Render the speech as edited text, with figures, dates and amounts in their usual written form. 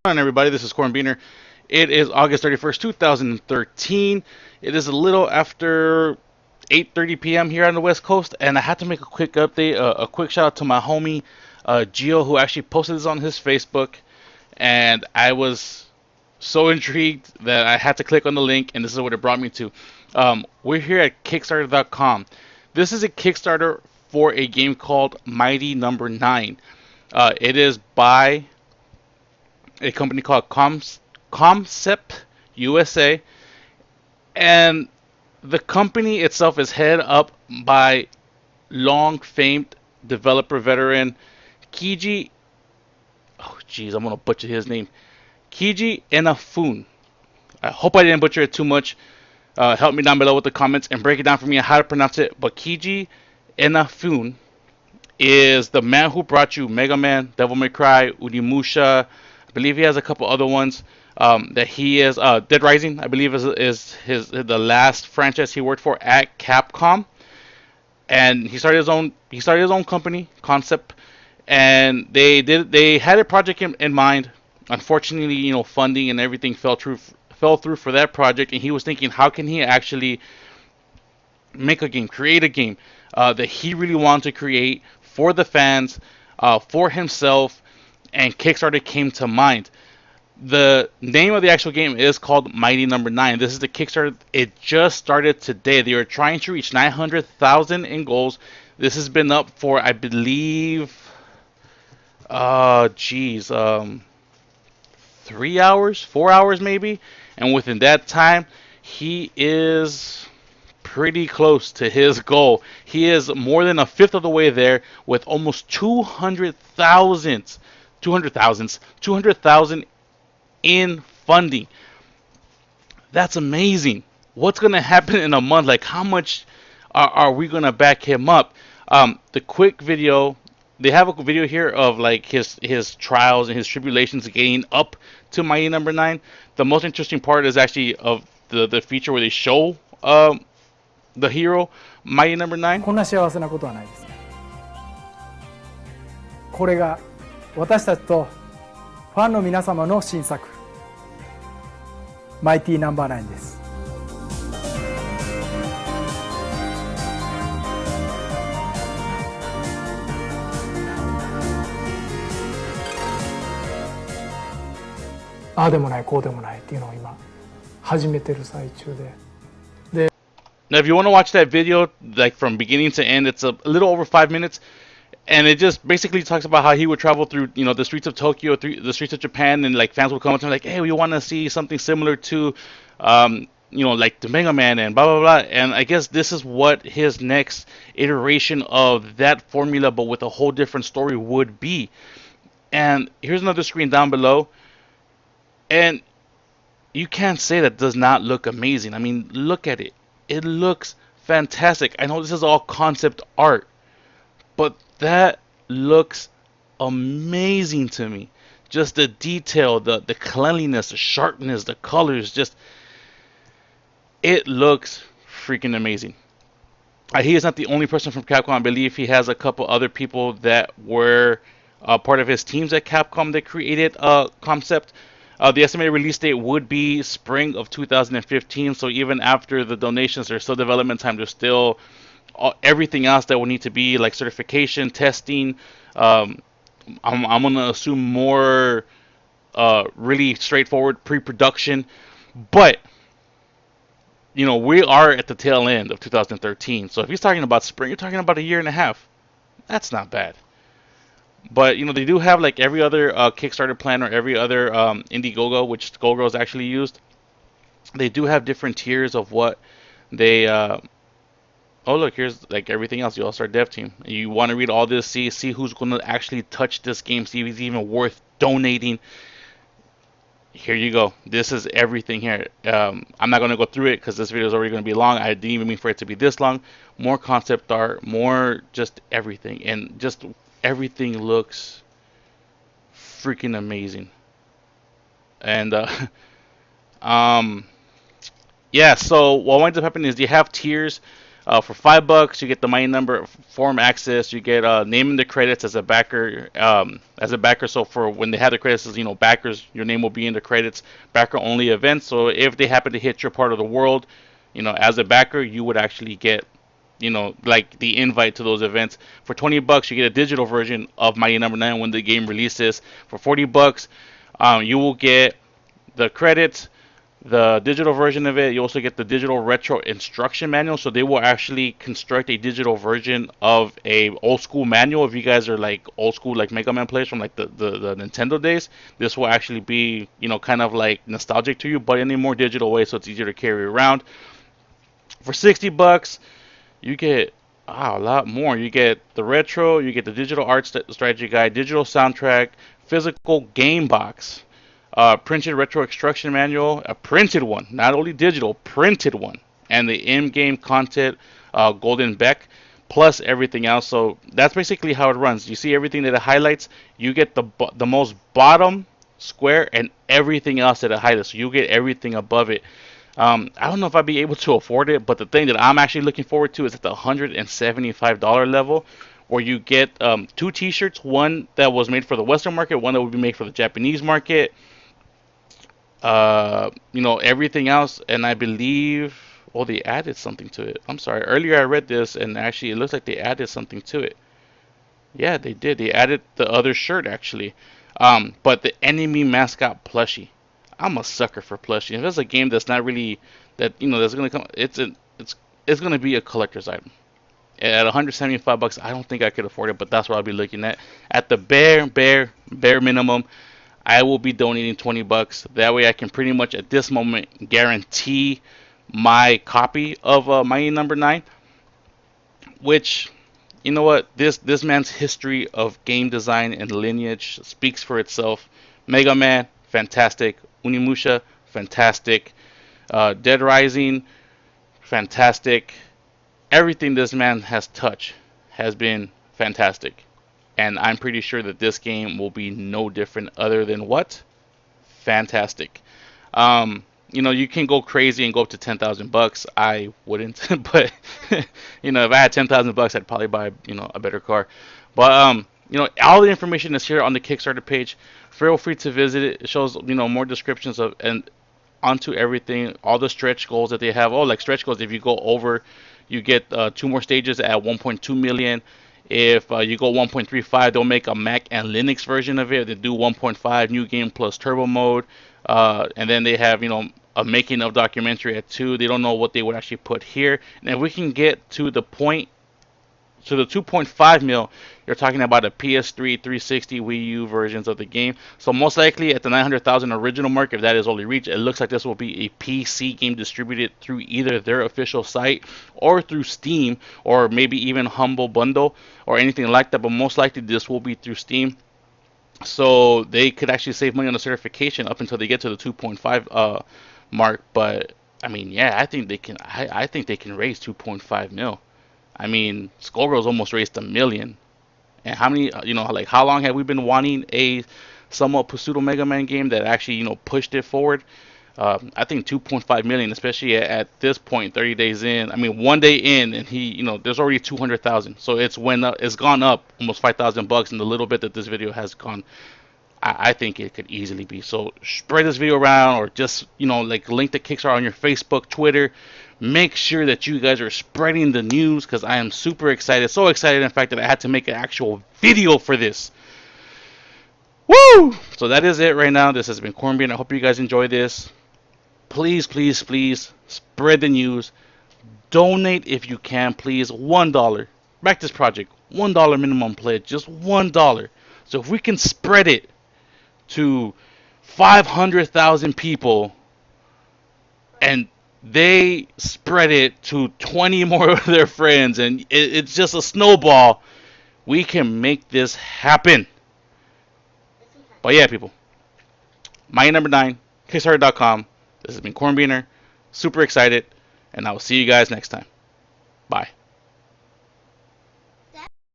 On everybody, this is Corn Beaner. It is August 31st, 2013. It is a little after 8:30 p.m. here on the West Coast, and I had to make a quick update, a quick shout out to my homie Gio, who actually posted this on his Facebook, and I was so intrigued that I had to click on the link, and this is what it brought me to. We're here at Kickstarter.com. This is a Kickstarter for a game called Mighty Number 9. It is by a company called Concept USA, and the company itself is head up by long famed developer veteran Keiji. Oh, jeez, I'm gonna butcher his name. Keiji Inafune. I hope I didn't butcher it too much. Help me down below with the comments and break it down for me how to pronounce it. But Keiji Inafune is the man who brought you Mega Man, Devil May Cry, Unimusha. I believe he has a couple other ones. That he is Dead Rising. I believe is the last franchise he worked for at Capcom, and he started his own company, Concept, and they had a project in mind. Unfortunately, funding and everything fell through for that project, and he was thinking, how can he actually make a game, create a game that he really wanted to create for the fans, for himself, and Kickstarter came to mind. The name of the actual game is called Mighty Number 9. This is the Kickstarter. It just started today. They were trying to reach 900,000 in goals. This has been up for, I believe, geez, 3 hours, 4 hours maybe. And within that time, he is pretty close to his goal. He is more than a fifth of the way there with almost 200,000 in funding. That's amazing. What's going to happen in a month? Like, how much are we going to back him up? The quick video, they have a video here of like his trials and his tribulations getting up to Mighty Number 9. The most interesting part is actually of the feature where they show the hero, Mighty Number 9. こんな幸せなことはないですね。これが私たちとファンの皆様の新作マイティナンバーナインです。ああでもないこうでもないっていうのを今始めてる最中で。Now, if you want to watch that video, like from beginning to end, it's a little over 5 minutes, and it just basically talks about how he would travel through, the streets of Tokyo, the streets of Japan, and like fans would come up to him like, "Hey, we want to see something similar to, like the Mega Man and blah blah blah." And I guess this is what his next iteration of that formula, but with a whole different story, would be. And here's another screen down below, and you can't say that does not look amazing. I mean, look at it. It looks fantastic. I know this is all concept art, but that looks amazing to me. Just the detail, the cleanliness, the sharpness, the colors, just it looks freaking amazing. He is not the only person from Capcom. I believe he has a couple other people that were part of his teams at Capcom that created Concept. The estimated release date would be spring of 2015. So even after the donations, there's still development time. There's still everything else that will need to be like certification, testing. I'm gonna assume more really straightforward pre-production, but we are at the tail end of 2013. So if he's talking about spring, you're talking about a year and a half. That's not bad. But they do have like every other Kickstarter plan or every other Indiegogo, which Gogoro is actually used. They do have different tiers of what they. Oh look, here's like everything else. You all start dev team. You want to read all this, see who's going to actually touch this game, see if it's even worth donating. Here you go. This is everything here. I'm not going to go through it because this video is already going to be long. I didn't even mean for it to be this long. More concept art, more just everything, and just everything looks freaking amazing. And yeah, so what winds up happening is you have tiers. For $5, you get the mighty number form access. You get name in the credits as a backer. So for when they have the credits as backers, your name will be in the credits. Backer only events. So if they happen to hit your part of the world, as a backer, you would actually get like the invite to those events. For $20, you get a digital version of Mighty Number Nine when the game releases. For $40, you will get the credits, the digital version of it. You also get the digital retro instruction manual. So they will actually construct a digital version of a old school manual. If you guys are like old school like Mega Man players from like the Nintendo days, this will actually be kind of like nostalgic to you, but in a more digital way, so it's easier to carry around. For $60, you get a lot more. You get the retro, you get the digital art strategy guide, digital soundtrack, physical game box, printed retro instruction manual, a printed one, not only digital, printed one, and the in-game content, golden Beck, plus everything else. So that's basically how it runs. You see everything that it highlights. You get the most bottom square and everything else that it highlights. So you get everything above it. I don't know if I'd be able to afford it, but the thing that I'm actually looking forward to is at the $175 level, where you get two T-shirts, one that was made for the Western market, one that would be made for the Japanese market. Everything else, and I believe, well, they added something to it. I'm sorry. Earlier I read this, and actually it looks like they added something to it. Yeah, they did. They added the other shirt actually. But the enemy mascot plushie. I'm a sucker for plushie. If it's a game that's not really that's gonna come, it's gonna be a collector's item. At $175, I don't think I could afford it, but that's what I'll be looking at. At the bare minimum, I will be donating $20. That way, I can pretty much at this moment guarantee my copy of Mighty Number Nine, which you know what? This man's history of game design and lineage speaks for itself. Mega Man, fantastic. Unimusha, fantastic. Dead Rising, fantastic. Everything this man has touched has been fantastic. And I'm pretty sure that this game will be no different other than what? Fantastic. You can go crazy and go up to $10,000. I wouldn't, but if I had $10,000, I'd probably buy a better car. But all the information is here on the Kickstarter page. Feel free to visit it. It shows more descriptions of and onto everything, all the stretch goals that they have. Oh, like stretch goals, if you go over, you get two more stages at 1.2 million. If you go 1.35, they'll make a Mac and Linux version of it. They do 1.5 new game plus turbo mode, and then they have a making of documentary at 2. They don't know what they would actually put here. And if we can get to the point, to the 2.5 mil, you're talking about a PS3, 360, Wii U versions of the game. So most likely at the 900,000 original mark, if that is only reached, it looks like this will be a PC game distributed through either their official site or through Steam, or maybe even Humble Bundle or anything like that. But most likely this will be through Steam. So they could actually save money on the certification up until they get to the 2.5 mark. But I mean, yeah, I think they can. I think they can raise 2.5 mil. I mean, Skullgirls almost raised 1 million. And how many, like how long have we been wanting a somewhat pseudo Mega Man game that actually, pushed it forward? I think 2.5 million, especially at this point, 30 days in. I mean, 1 day in, and he, there's already 200,000. So it's gone up almost $5,000 in the little bit that this video has gone. I think it could easily be. So spread this video around, or just like link the Kickstarter on your Facebook, Twitter. Make sure that you guys are spreading the news, because I am super excited. So excited, in fact, that I had to make an actual video for this. Woo! So that is it right now. This has been Cornbean. I hope you guys enjoy this. Please, please, please spread the news. Donate if you can, please. $1. Back this project. $1 minimum pledge. Just $1. So if we can spread it to 500,000 people, and they spread it to 20 more of their friends, and it's just a snowball, we can make this happen. But yeah, people, my number 9, Kickstarter.com. This has been Cornbeaner. Super excited, and I will see you guys next time. Bye.